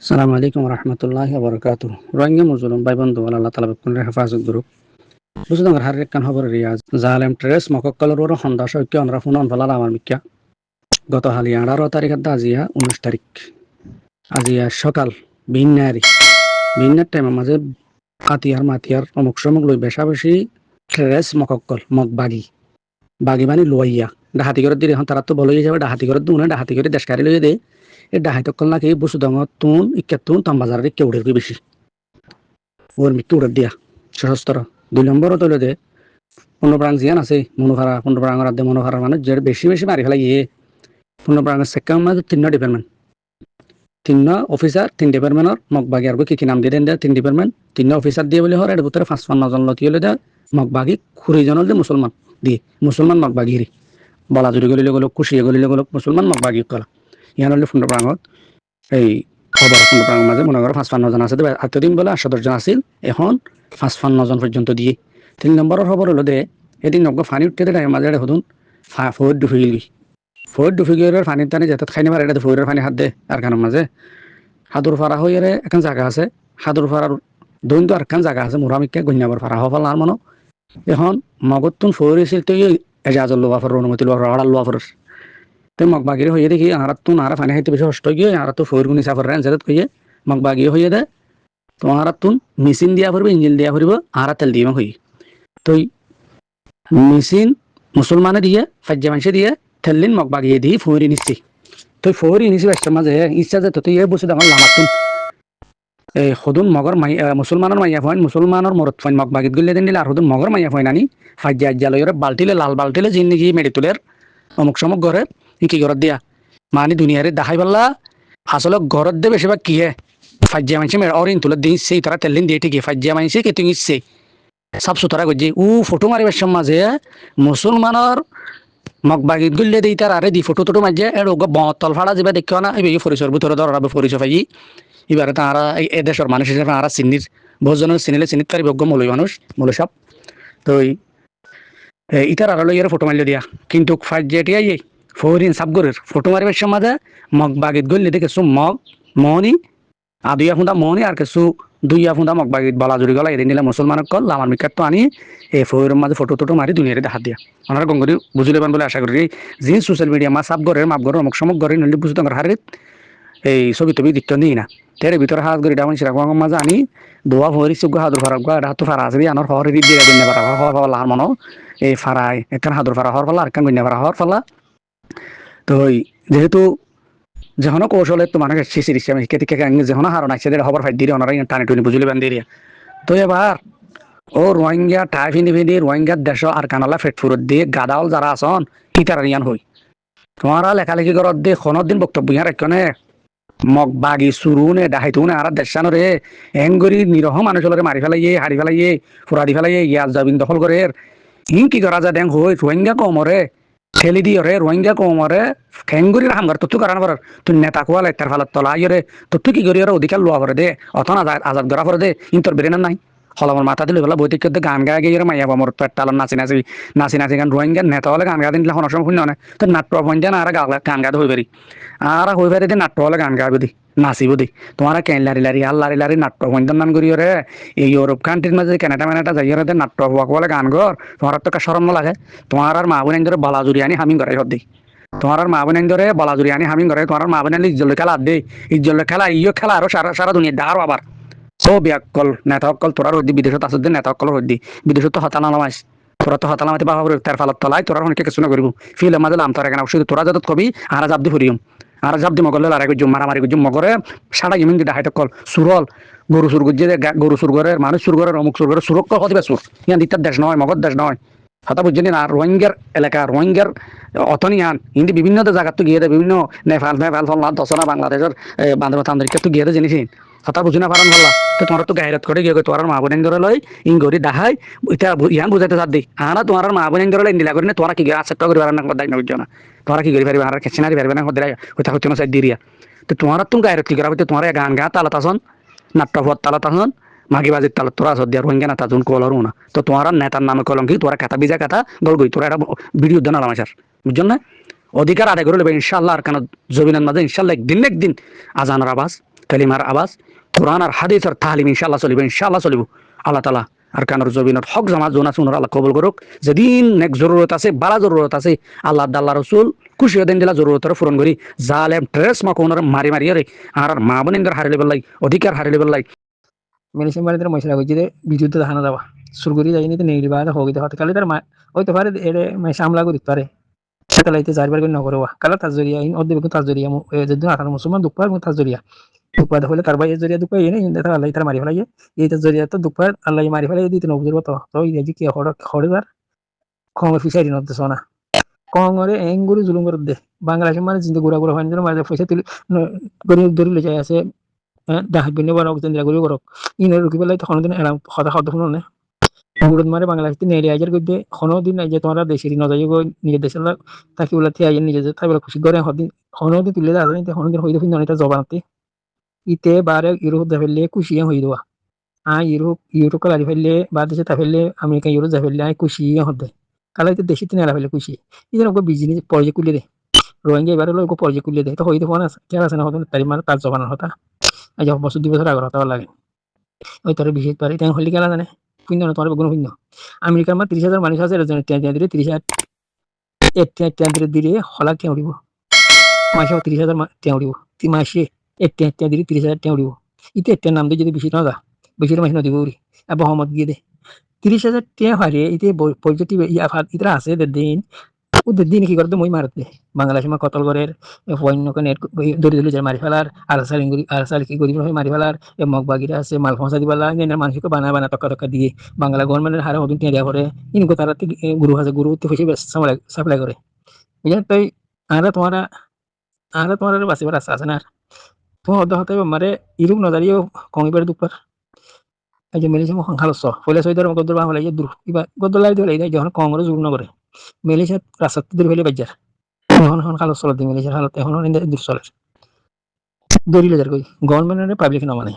সালামু আলাইকুম রহমতুল্লাহ বরকাত রোহিঙ্গা মুসলিম ভাই বন্ধু আল্লাহ তালা বেকুনের হেফাজত গুরু বুঝলাম হার রেখান খবর রিয়াজ জালেম ট্রেস মকক্কলের ওর সন্দাস ঐক্য আমরা ফোন ফেলাল আমার মিক্যা গত হালি 18 তারিখের দা আজিয়া 19 তারিখ আজিয়া সকাল ভিন্নার টাইমের মাঝে আতিয়ার মাতিয়ার অমুক সমুক লই বেশা বেশি ট্রেস মকক্কল মগ বাগি বানি লইয়া ডাহাতি করে দিলে এখন তারা তো বলে যাবে ডাহাতি করে দুনে ডাহাতি করে দেশকারি লইয়া দে এই ডাহাতি কল নাকি বসু দঙত তুন ইক্কা তুন তামবাজারের ইক্কা উড়ের বেশি ওর মিক্কি উড়ের দিয়া সশস্ত্র 2 নম্বরও তৈলে দে পূর্ণপ্রাণ জিয়ান আছে মনোভারা পূর্ণপ্রাণের আদে মনোভারার মানুষ যে বেশি বেশি মারি ফেলাই ইয়ে পূর্ণপ্রাণের সেকেন্ড মাঝে 3 ডিপার্টমেন্ট 3 অফিসার 3 ডিপার্টমেন্টর মগবাগি আর কি নাম দিয়ে দেন 3 ডিপার্টমেন্ট 3 অফিসার দিয়ে বলে হর এর ভিতরে 55 জন লতি হলে দেয় মগবাগি খুরিজনের যে মুসলমান দিয়ে মুসলমান মগবাগিরি বলাজুরি গলিলে গেল কুশিয়ে গলিলে গেল মুসলমান মগবাগি কলা ইয়ান হলে পূর্ণপ্রাণত এই খবর পূর্ণপ্রাণের মাঝে মনে করো 55 জন আছে এতদিন বলে 18 জন আছিল এখন 55 জন পর্যন্ত দিয়ে 3 নম্বরের খবর হলো দে এদিন নগ্য ফানি উঠতে দেয় মাঝে হদুন ফোর ডুফি গেলি ফোর ডুফি গেলে ফানির টানি যেতে খাইনি পারে এটা ফোরের ফানি হাত দে আর কারণ মাঝে হাদুর ফাড়া হয়ে এখন জায়গা আছে হাদুর ফাড়ার দৈন তো আর একখান জায়গা আছে মোরামিকে গন্যাবার ফাড়া হওয়া আর মনো এখন মগতুন ফোর এসে তো এজাজল লোয়া ফর অনুমতি লোয়া ফর লোয়া ফর তো মগবাগিরি হয়ে দেখি আর তুন আর ফানি খাইতে বেশি কষ্ট গিয়ে আর তো ফোর গুনি সাফর রেন যেতে কইয়ে মগবাগি হয়ে দে তোমার তুন মেশিন দিয়া ফুরবে ইঞ্জিন দিয়া ফুরব আর তেল দিয়ে হই তো মেশিন মুসলমানে দিয়ে ফাজ্জা মানুষে দিয়ে থেললিন মগবাগিয়ে দিয়ে ফোরি নিচ্ছি তো ফোরি নিছি বাচ্চার মাঝে ইচ্ছা যে তুই এই বসে আমার লামাতুন এই সদুন মগর মাই মুসলমানের মাইয়া ফয়েন মুসলমানের মরত ফয়েন মগবাগিত গলে দিন দিলে আর সদুন মগর মাইয়া ফয়েন আনি ফাজ্জা আজ্জা লইরে বালতিলে লাল বালতিলে জিন নাকি মেডি তুলের অমুক সমক ঘরে কি ঘরত দিয়া মানি দুনিয়ারে দেখাই পাল্লা আসলে ঘরত দে বেশিরভাগ কি হে ফাজ্জা মানছে অরিন তুলে দিচ্ছে তারা তেলিন দিয়ে ঠিকই ফাজ্জা মানছে কে তুই ইচ্ছে সাফ সুতরা করছি ফটো মারিবার মাঝে মুসলমানের মগবাগিত গলে দিই তার আরে দি ফটো টটো মাঝে এর বতল ফাড়া যাবে দেখো না এই পরিচয়ের ভিতরে ধরাবে পরিচয় পাই এবারে তারা এ দেশের মানুষ হিসেবে আরা চিনির বহুজনের চিনিলে চিনিত পারি বজ্ঞ মৌলী মানুষ মৌলী সাপ তো ইটার আড়ালো ইয়ার ফটো মারিলে দিয়া কিন্তু ফাজ্জা এটিয়াই ফরিন সাবগরের ফটো মারিবার মাঝে মগবাগিত গলে দেখেছো মনি আদুইয়া ফুন্দা মনি আর কিছু দুইয়া ফুন্দা মগবাগিত বলাজুরি গলা এদিন নিলে মুসলমানক কল আমার মিকাত তো আনি এই ফোরের মাঝে ফটো টটো মারি দুনিয়ারে দেখা দিয়া ওনারা গঙ্গরি বুঝলে পান বলে আশা করি যিনি সোশ্যাল মিডিয়া মা সাব ঘরের মাপ ঘরের অমুক সমক ঘরে নলি বুঝতে হারিত এই ছবি টবি দিত নিই না তেরে ভিতরে হাত গড়ি ডাউন সিরাক মাঝে আনি দোয়া ভরি চুগ হাদুর ফারাক গা হাতু ফারা আছে আনার হর রি দিয়ে দিন পারা হর ফলা আর মনো এই ফারাই একখান হাদুর ফারা হর ফলা আর কান গন্যা পারা হর ফলা তো যেহেতু যখন কৌশলে তো মানুষ শিশির কেতিকে যখন হারণ আসছে খবর ফাই দিয়ে ওনারা টানি টুনি বুঝলি বান দিয়ে তো এবার ও রোহিঙ্গা ঠাই ফিনি ফিনি রোহিঙ্গার দেশ আর কানালা ফেটফুরত দিয়ে গাদাওল যারা আসন ইতার ইয়ান হই তোমারা লেখালেখি করত দিয়ে খনের দিন বক্তব্য ইয়ার একনে মগ বাগি সুরুনে ডাহাইতুনে আর দেশানরে এঙ্গরি নিরহ মানুষলরে মারি ফেলাইয়ে হারি ফেলাইয়ে ফুরাদি ফেলাইয়ে ইয়াজ জাবিন দখল করে কি করা যায় দেখ হই রোহিঙ্গা কমরে ঠেলি দিয়ে রে রোহিঙ্গা কমরে খেঙ্গুরির হামগার তুই কারণ করার তুই নেতা কোয়ালে তার ফালত তলা ইয়ে তো তুই কি করি অধিকার লোয়া করে দে অথন আজাদ করা করে দে ইন্তর বেরেন নাই হলমর মাথা দিলে বলা বৈতিক গান গায়ে গিয়ে মাইয়া বামর পেট্টালন নাচি গান রোহিঙ্গা নেতা হলে গান গা দিন দিলে হনসম শুনি না তো নাট্য পঞ্জা না আর গান গাতে হয়ে পারি আর হয়ে পারি দিয়ে নাট্য হলে গান গাবে দি নাচিব দি তোমার কেন লারি আর লারি নাট্য পঞ্জান নান করি রে এই ইউরোপ কান্ট্রির মাঝে কেনাটা মেনাটা যাই রে নাট্য হওয়া বলে গান গর তোমার তো সরম লাগে তোমার আর মা বোন ধরে বলাজুরি আনি হামিং করাই হদি তোমার আর মা বোন ধরে বলাজুরি আনি হামিং করে তোমার মা বোন ইজ্জল খেলা দে ইজ্জল খেলা ইয়ে খেলা আরো সারা দুনিয়া দাঁড়ো আবার ও বিয়াকল নেতা সকল তোরার হদ্দি বিদেশত আছে নেতা সকল হদ্দি বিদেশত তো হতালা নামাইস তোরা তো হতালা মাতি বাবা তার ফালত তলাই তোরা অনেকে কিছু না করবো ফিল মাঝে লাম তোরা কেন শুধু তোরা যত কবি আর জাবদি ফুরিম আর জাবদি মগলে লড়াই করছুম মারামারি করছুম মগরে সারা ইমিন দিদা হাইট কল সুরল গরু সুর গুজে গরু সুর ঘরের মানুষ সুর ঘরের অমুক সুর ঘরের সুরক্ষা হতে সুর ইয়ান দিতার দেশ নয় মগর দেশ নয় হতা বুঝছেন না রোহিঙ্গার এলাকা রোহিঙ্গার অথনিয়ান হিন্দি বিভিন্ন জায়গাত গিয়ে বিভিন্ন নেপাল ফল্লা দশনা বাংলাদেশের বান্ধব আন্তরিক তো গিয়ে জেনেছেন হতা বুঝি না পারেন ভাল্লা তো তোমার তো গাইরত করে গিয়ে তোমার মা বোন ধরে লই ইং গড়ি দেখাই এটা ইয়ান বুঝাইতে চার দিই আনা তোমার মা বোন ধরে ইন্দিলা করি না তোরা কি আচেক্ট করি পারেন না দায় না বুঝছো না তোরা কি করি পারবে আর খেচিনারি পারবে না হতে হইতা হচ্ছে না সাইড দিয়া তো তোমার তুমি গাইরত কি করা হইতে তোমার গান গা তালাত আসন নাট্য পথ তালাত আসন মাগি বাজির তালত তোরা সদ দিয়া রোহিঙ্গা নেতা যোন কলরও না তো তোমার নেতার নামে কলঙ্কি তোরা খাতা বিজা খাতা গল গই তোরা একটা ভিডিও দেন আলামাশার বুঝছেন না অধিকার আদায় করে নেবে ইনশাল্লাহ আর কেন জমিনের মাঝে ইনশাল্লাহ একদিন আজানোর আবাস কালিমার আওয়াজ কোরআন আর হাদিসের তালিম ইনশাআল্লাহ চলিব আল্লাহ তাআলা আর কানোর জবিনত হক জামাত জোনা সুনর আল্লাহ কবুল করুক যেদিন নেক জরুরত আছে বালা জরুরত আছে আল্লাহ আল্লাহ রসুল খুশি হতেন দিলা জরুরতর পূরণ করি জালেম ট্রেস মা কোনর মারি মারি রে আর মা বোনেদের হারিয়ে লাই অধিকার হারিয়ে লাই মেডিসিন বাড়িতে মশলা করছি বিদ্যুৎ দেখানো যাওয়া সুরগুরি যাই নিতে নেই বা হোক হতে কালে তার ওই তো পারে এর সামলা করি পারে সেটালাইতে চারবার করে নগরবা কালা তার জরিয়া অর্ধেক তার জরিয়া যেদিন আঠারো মুসলমান দুঃপার তার জরিয়া দুঃপার হলে তার ভাই জরিয়া দুঃপাই এনে আল্লাহ তার মারি ফেলাই এই তার জরিয়া তো দুঃপার আল্লাহ মারি ফেলাই দিতে নবুজুর তো এই কি হড়েবার খঙের ফিসাই নতে সোনা কংরে এঙ্গুরি জুলুম করে দে বাংলাদেশের মানে চিন্তা ঘুরা ঘুরা হয় মানে পয়সা তুলি গরিব ধরে যাই আছে ডাহাত বিনে বারক চিন্তা করি করক ইনে রুকি পেলাই তখন দিন এরাম কথা শব্দ শুনো না গুরুত মারে বাংলাদেশ নেড়ে আইজার করতে কোনো দিন যে তোমরা দেশের নজাই নিজের দেশের তাকে বলাতে আইয়ের নিজে তাই বলে খুশি করে হদিন কোনো দিন তুলে দেওয়া যায় কোনো দিন হইতে ফিন অনেকটা জবানাতে ইতে বারে ইউরোপ যা ফেললে খুশিয়ে হয়ে দেওয়া ইউরোপ কালারি ফেললে বা দেশে তা ফেললে আমেরিকা ইউরোপ যা ফেললে খুশিয়ে হতে কালাইতে দেশে তিনি এরা ফেলে খুশি এই জন্য বিজনেস পর্যায়ে কুলে দেয় রোহিঙ্গা এবারে লোক পর্যায়ে কুলে দেয় তো হইতে ফোন আছে কে আছে না হতো তাই মানে তার জবানের হতা আজ বছর 2 বছর আগর হতা লাগে ওই তোর বিশেষ পারি তাই হলি গেলা জানে শূন্য তোমার কোনো শূন্য আমেরিকার আমার 30,000 মানুষ আছে 30,000 30,000 দিলে হলা কে উড়িব মাসে 30,000 টেঁ উড়িব মাসে টেঁ দিলে 30,000 টেঁ উড়িব ইতে একটা নাম দিয়ে যদি বেশি না যা বেশি মাসে নদীব উড়ি এবার হমত গিয়ে দে 30,000 টেঁ হারে ইতে পজিটিভ ইতরা আছে দিন ওদের দিন কি করতে মই মারতে বাংলাদেশ মা কতল করের অন্য নেট দড়ি দড়ি মারি ফেলার আর সালি কি করি মারি ফেলার মগবাগিরা আছে মাল ফসা দিবালা মানুষকে বানা টকা দিয়ে বাংলা গভর্নমেন্টের হারে হদিন টেঁড়িয়া করে ইনকো তারা গুরু আছে গুরু হচ্ছে সাপ্লাই করে বুঝলেন তাই তোমার বাঁচিবার আশা আছে না তোমার অর্ধ হতে মারে ইরূপ নজারিও কমিবার দুপার এই যে মেলিছে হালস পয়লা সৈদার গদ্দর বাংলা দূর গদ্দর লাই দিলে যখন কংগ্রেস জুড় নগরে মেলিছে রাস্তা দূর হইলে বাজার এখন খালো চলত দিয়ে মেলিছে হালত এখন দূর চলে দৌড়িলে যার কই গভর্নমেন্টের পাবলিক না মানে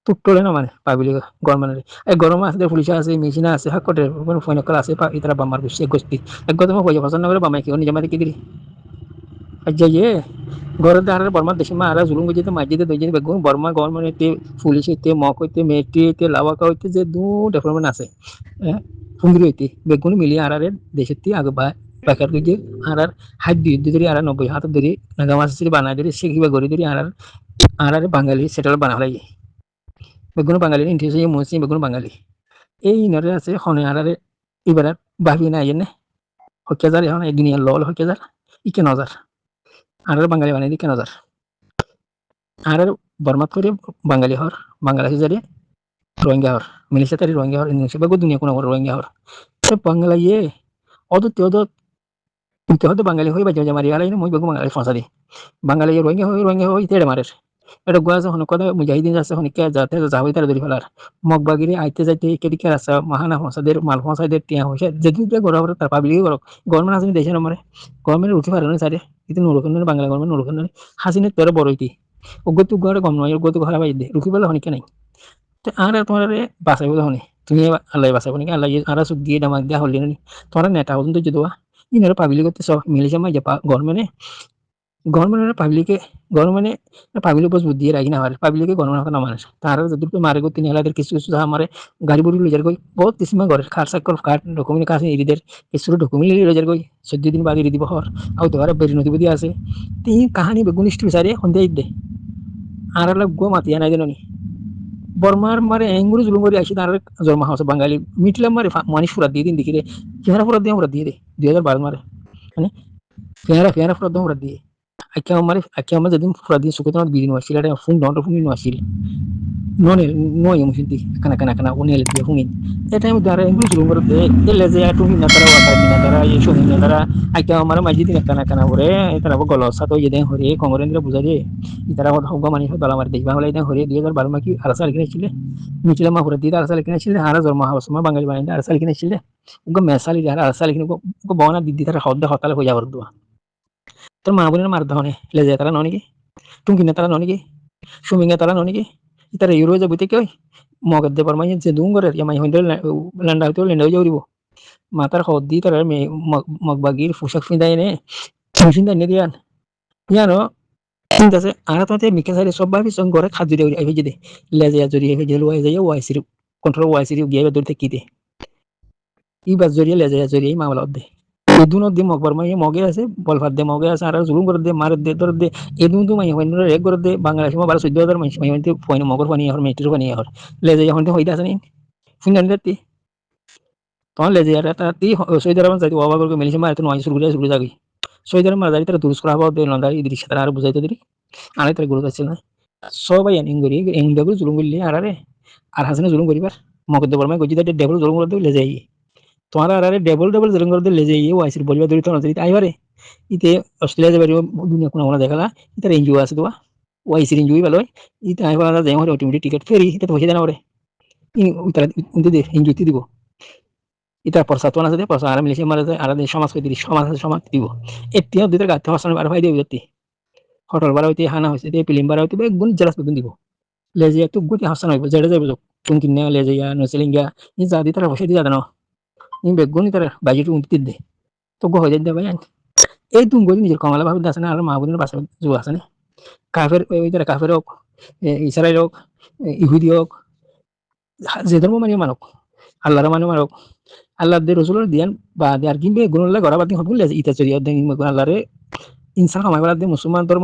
টুকটলে না মানে পাবলিক গভর্নমেন্টের এই গরমে আছে পুলিশ আছে মেশিন আছে হাকটে ফোন কল আছে ইতারা বামার বেশি গোষ্ঠী এক গতম হয়ে পছন্দ করে বামাই কি নিজে মারি কি দিলি আজ্জাইয়ে ঘরের দ্বারা বর্মার দেশে মা আরা জুলুম গেছে মাঝিতে দইছে বেগুন বর্মা গভর্নমেন্টে পুলিশ হইতে মক হইতে মেট্রি হইতে লাওয়াকা হইতে যে দু ডেভেলপমেন্ট আছে সুন্দর হইতে বেগুন মিলিয়ে আরারে দেশের থেকে আগে বাকার দিকে আরার হাত দিয়ে ধরে আরা 90 হাত ধরে নাগামাস বানায় ধরে সে কিবা গড়ি ধরে আরারে বাঙালি সেটা বানা ফেলাই বেগুন বাঙালি ইন্টারেস্ট মসি বেগুন বাঙালি এই নরে আছে হনে আরারে এবার ভাবি না আইনে হকেজার এখন এই দুনিয়ার লল হকেজার ইকে নজার আরার বাঙালি বানাই দিকে নজার আরার বর্মাত করে বাঙালি হর বাংলাদেশে যারে রোহিঙ্গা হর মিলিশিয়া তারি রোহিঙ্গা হর ইন্দোনেশিয়া বেগুন দুনিয়া কোনো রোহিঙ্গা হর বাংলা ইয়ে অদত তুই হয়তো বাঙালি হয়ে বাজে মারি আলাই মই বেগু বাঙালি ফসা দি বাঙালি রোহিঙ্গা হই তেড়ে মারের এটা গোয়া যখন কথা মুজাহিদিন আছে হনিকে যাতে যাবই তার ধরি ফেলার মগবাগিরি আইতে যাইতে কেদিকে রাস্তা মাহানা ফসাদের মাল ফসাদের টিয়া হইছে যদি গড়া তার পাবলিক করক গভর্নমেন্ট আছে দেশের নম্বরে গভর্নমেন্ট উঠে পারে না সারে কিন্তু নুরুখন্ডের বাংলা গভর্নমেন্ট নুরুখন্ডের হাসিনের তোর বড় হইতি ওগতু গড়ে গম নয় ওগতু ঘরা বাইদে রুখি পেলে হনিকে নাই তো আর তোমার বাঁচাইব হনি তুমি আল্লাহ বাঁচাবো নাকি আল্লাহ আর সুখ দিয়ে ডামাক দিয়া হলি নি তোমার নেতা পর্যন্ত যদি ইনারা পাবলিক করতে সব মিলেছে মাই যে গভর্নমেন্টের পাবলিক বস বুদ্ধি রাখি না হয় পাবলিকে গভর্নমেন্ট না মানুষ তারা যদি মারে গো তিনি হলাদের কিছু আমার গাড়ি বুড়ি লইজার কই বহুত কিসমা ঘরের খাট সাকর খাট ডকুমেন্ট কাছে এরিদের কিছু ডকুমেন্ট লইজার কই 14 দিন বাদ এরি দিব হর আউ তোমার বেরি নদী বুদ্ধি আছে তিন কাহানি বেগুন স্টোরি সারে হন্দে দে আর লাগ গো মাতিয়া নাই জানি বর্মার মারে এঙ্গুরি জুলুম করে আসি তার জন্ম হাউস বাঙালি মিটলাম মারে মানিস ফুরা দিয়ে দিন দেখিরে চেহারা ফুরা দিয়ে দে 2012 মারে মানে ফেরা ফুরা দিয়ে দিয়ে আজকে আমার যেদিন ফুরা দিয়ে সুখে তোমার বিরিন আসছিল এটা ফোন ডন্ট ফোন আসছিল নয় মুসিদি কানা উনিলে দিয়ে ফোন এটা আমি দ্বারা এগুলো জুলুম করে দিলে যে তুমি না তারা ওয়াটা না তারা এই শুনি না তারা আজকে আমার মাঝি দিন কানা করে তারা গল সাথে ওই দেন হরে কংগ্রেসরা বুঝা দিয়ে তারা হগা মানি দলা মারি দেখবা হলে দেন হরে 2012 মা কি আরসাল কিনেছিল মিছিলে মা ফুরা দিয়ে আরসাল কিনেছিল হারা জন্ম হাউস মা বাঙালি বানাই আরসাল কিনেছিল ওগো মেসালি আর আরসাল কিনে ওগো বনা দিদি তারা হদ্দা হতালে হয়ে যাবার দোয়া তোর মা বোনের মার ধনে লেজে তারা ননিকি টুঙ্কিনে তারা ননিকি সুমিঙ্গা তারা ননিকি তারা ইউরো যাবো থেকে ওই মগের দেবার মাই যে দুম করে মাই হইতে ল্যান্ডা হইতে ল্যান্ডাও যাইব মাতার হদ দি তারা মগবাগির পোশাক ফিন্দাই নে ফিন্দাই নে দিয়ান জানো কিন্তু আছে আর তোমাতে মিকে সাইডে সব ভাবি সঙ্গ করে খাদ্য দিয়ে আইবে যদি লেজে জড়ি আইবে যে লয় যায় ওয়াইসির কন্ট্রোল ওয়াইসির গিয়ে দূর থেকে দে ইবাস জড়িয়ে লেজে জড়িয়ে মামলা দে এদুন দি মগবার মাই মগে আছে বলফার দে মগে আছে আর জুলুম করে দে মার দে দর দে এদুন তো মাই হইন রে করে দে বাংলাদেশ মা 12 14000 মাই মাই হইতে পয়ন মগর পানি আর মেট্রো পানি আর লেজে যখন হইতা আছে নি শুনেন দেখতি তখন লেজে আর তি সৈদার মান যাইতে বাবা করে মেলিছে মার তো নয় শুরু যাগি সৈদার মার যাইতে দুরুস করা হবে লন্ডা ইদ্রিস আর বুঝাইতে দিরি আনে তার গুরু আছে না সবাই এনিং করি এনিং জুলুম করলি আর হাসিনা জুলুম করিবার মগদ বর্মায় গজি দে ডেবল জুলুম করে লে যাই তোমার আর ডবল জুলুম করে লে যাই ওয়াইসির বলিবা দড়ি তো নজরি আইবারে ইতে অস্ট্রেলিয়া যাবার দুনিয়া কোন দেখালা ইতার এনজিও আছে তো ওয়াইসির এনজিও ভালো ইতে আইবার যাই হরে অটোমেটিক টিকেট ফেরি এটা তো পয়সা দেনা পড়ে ইতার ইনতে দে এনজিও দিব ইতার পরসা তো না দে পরসা আর মিলিশে মারে আর সমাজ কই দিরি সমাজ দিব এটিও দিতে গাতে হসান বার ভাই দেবি হোটেল ভাড়া হইতে হানা হইছে দে ফিল্ম ভাড়া হইতে বেগুন জেলাস বেগুন দিব লেজিয়া তো গতি হাসান হইব জেডে যাইব কোন কিনে লেজিয়া নসেলিঙ্গা ই যা দি তারা বসে দিয়া জানো ই বেগুন তারা বাজেট উঠতে দে তো গো হয়ে যাবে ভাই এই তুমি গলি নিজের কমলা ভাবে দাসনা আর মাহবুবের বাসা জু আছে না কাফের ওই তারা কাফের হোক ইসরায়েল হোক ইহুদি হোক যে ধর্ম মানে মানক আল্লাহর মানে মানক আল্লাহ দে রসুলের দিয়ান বা আর কিনবে গুণল্লা গড়া বাদ হবুল ইতা চরিয়া দেন আল্লাহরে ইনসান কামাই বেলা দিয়ে মুসলমান ধর্ম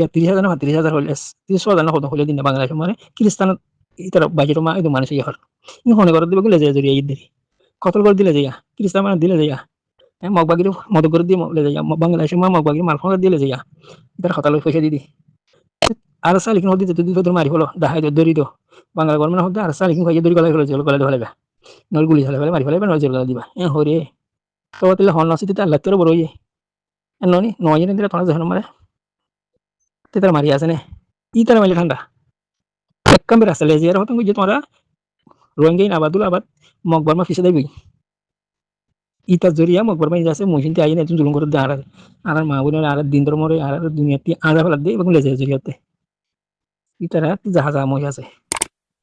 30,000 না 30,000 হইলে 30,000 না কত হইলে দিন বাংলাদেশ মানে খ্রিস্টান ইতার বাজেট মা একদম মানুষ ইহর ই হনে করে দিবে গুলে যায় জড়িয়ে ঈদ দিলি কতল করে দিলে যাইয়া খ্রিস্টান মানে দিলে যাইয়া মগবাগির মদ করে দিয়ে মগলে যাইয়া বাংলাদেশের মা মগবাগির মাল ফোন দিলে যাইয়া ইতার হতাল পয়সা দিদি আর সাল লিখিন হদি যদি তোর মারি হলো দাহাই দরি দো বাংলা গভর্নমেন্ট হতে আর সাল লিখিন খাইয়ে দরি গলা হলো জল গলা ধরে নল গুলি ঝালে মারি ফেলে নল জল গলা দিবা হরে তো তাহলে হন নসিতে আল্লাহ তোর বড় ইয়ে ননি নয় জন দিলে তোরা যখন মারে তে তার মারি আছে নে ই তার মাইলে ঠান্ডা এক কাম রাস্তা লেজি আর হতম যে তোরা রোহিঙ্গা আবাদুল আবাদ মকবরমা ফিসে দেবি ইতা জরিয়া মকবরমা যাচ্ছে মহিনতে আইন একজন জুলুম করে দেয় আর মা বোনের আর দিন ধর মরে আর দুনিয়াতে আধা ফেলা দিয়ে এবং লেজে জরিয়াতে ইতারা জাহাজা মহি আছে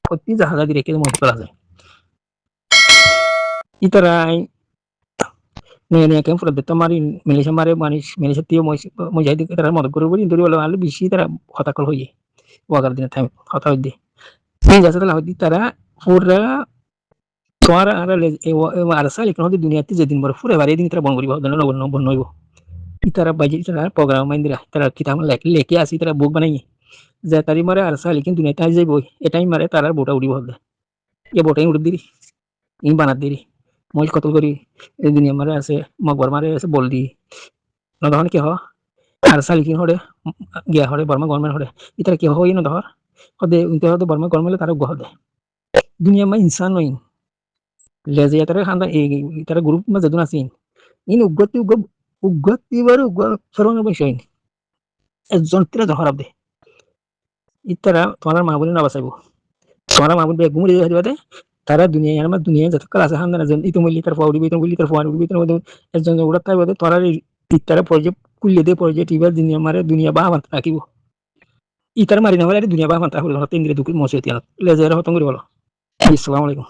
সত্যি জাহাজা দিয়ে রেখে মহি করা যায় ইতারা নিয়ে কেমন ফুল দিতে মারি মিলিশে মারে মানুষ মিলিশে দিয়ে মজাহিদ তারা মদত করে বলি দূরে বলে আলু বেশি তারা হতাকল হয়ে ওয়াগার দিনে থামে হতা হয়ে দিয়ে সেই যাচ্ছে তাহলে হয়তো তারা পুরা তোমার আর সাল এখন হয়তো দুনিয়াতে যেদিন বড় ফুরে বাড়ি দিন তারা বন করিব বন হইব তারা বাজি তারা প্রোগ্রাম মাইন্দিরা তারা কিতাব লেখে আসি তারা বুক বানাই যে তারি মারে আর সাল কিন্তু দুনিয়াতে আই যাইব এটাই মারে তারা বোটা উড়িব হবে এ বোটাই উড়ি দিরি ই বানাত দিরি মই কতল করি এই দুনিয়া মারে আছে মগবার মারে আছে বল দি নদহন কি হ আর সাল কি হরে গিয়া হরে বর্মা গভর্নমেন্ট হরে ইতারা কি হয় না ধর হদে উনতে হদে বর্মা গভর্নমেন্ট তারা গহদে দুনিয়া মা ইনসান নই লেজে তারা খান্দা এই তারা গ্রুপ মা যদুন আছেন ইন উগ্গতি বারু সরং বসইন একজন তিরা ধরাব দে ইতারা তোমার মা বলে না বাঁচাইব তোমার মা বলে ঘুমরে দিবাতে তারা দুনিয়া আমার দুনিয়া যত কাল আছে হান্দানা জন ইতো মইলি তার ফাউরি বেতন বলি তার ফাউরি বেতন একজন উড়া তাই বলে তোরা ইতারা পর্যে কুলিয়ে দে পর্যে টিবার দুনিয়া মারে দুনিয়া বা বাঁধ রাখিব ইতার মারি না হলে দুনিয়া বা বাঁধ রাখলো তিন দিলে দুপুর মসে তিয়াল লেজের হতঙ্গ বলো আসসালামু আলাইকুম